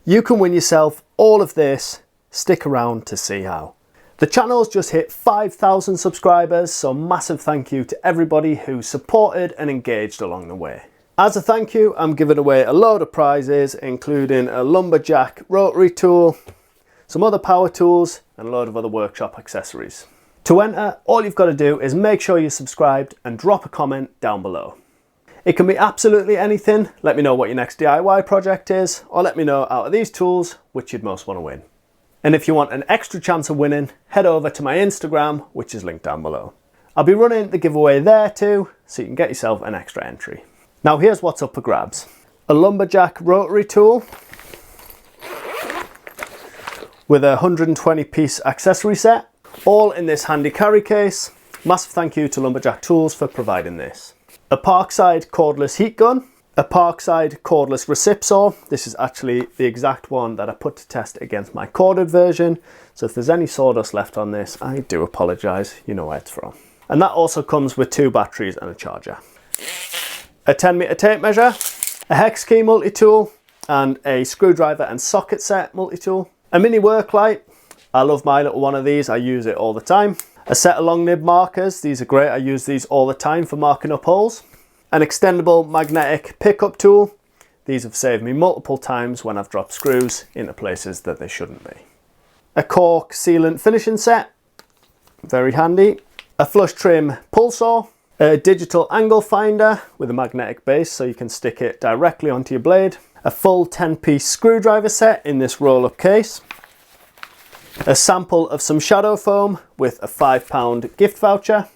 You can win yourself all of this. Stick around to see how. The channel's just hit 5,000 subscribers, so massive thank you to everybody who supported and engaged along the way. As a thank you, I'm giving away a load of prizes, including a Lumberjack rotary tool, some other power tools, and a load of other workshop accessories. To enter, all you've got to do is make sure you're subscribed and drop a comment down below. It can be absolutely anything. Let me know what your next DIY project is, or let me know out of these tools which you'd most want to win. And if you want an extra chance of winning, head over to my Instagram, which is linked down below. I'll be running the giveaway there too, so you can get yourself an extra entry. Now here's what's up for grabs. A Lumberjack rotary tool with a 120 piece accessory set, all in this handy carry case. Massive thank you to Lumberjack Tools for providing this. A Parkside cordless heat gun, a Parkside cordless recip saw. This is actually the exact one that I put to test against my corded version. So if there's any sawdust left on this, I do apologise, you know where it's from. And that also comes with 2 batteries and a charger. A 10 meter tape measure, a hex key multi-tool, and a screwdriver and socket set multi-tool. A mini work light. I love my little one of these, I use it all the time. A set of long nib markers, these are great, I use these all the time for marking up holes. An extendable magnetic pickup tool. These have saved me multiple times when I've dropped screws into places that they shouldn't be. A cork sealant finishing set, very handy. A flush trim pull saw. A digital angle finder with a magnetic base so you can stick it directly onto your blade. A full 10-piece screwdriver set in this roll-up case. A sample of some shadow foam with a £5 gift voucher.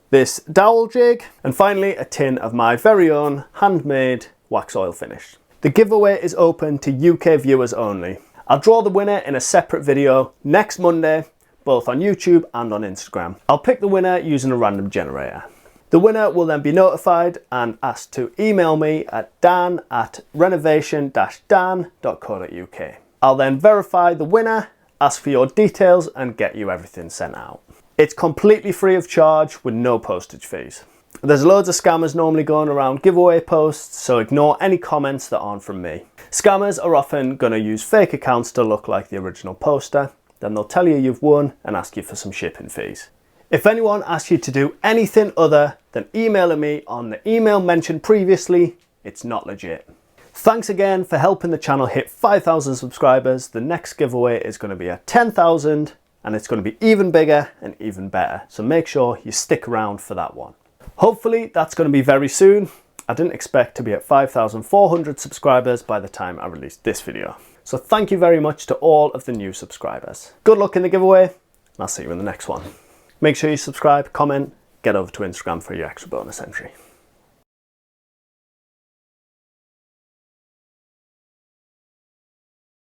This dowel jig, and finally a tin of my very own handmade wax oil finish. The giveaway is open to UK viewers only. I'll draw the winner in a separate video next Monday, both on YouTube and on Instagram. I'll pick the winner using a random generator. The winner will then be notified and asked to email me at dan@renovation-dan.co.uk. I'll then verify the winner, ask for your details, and get you everything sent out. It's completely free of charge with no postage fees. There's loads of scammers normally going around giveaway posts, so ignore any comments that aren't from me. Scammers are often going to use fake accounts to look like the original poster, then they'll tell you you've won and ask you for some shipping fees. If anyone asks you to do anything other than emailing me on the email mentioned previously, it's not legit. Thanks again for helping the channel hit 5,000 subscribers. The next giveaway is going to be at 10,000 and it's going to be even bigger and even better. So make sure you stick around for that one. Hopefully that's going to be very soon. I didn't expect to be at 5,400 subscribers by the time I released this video. So thank you very much to all of the new subscribers. Good luck in the giveaway and I'll see you in the next one. Make sure you subscribe, comment, get over to Instagram for your extra bonus entry.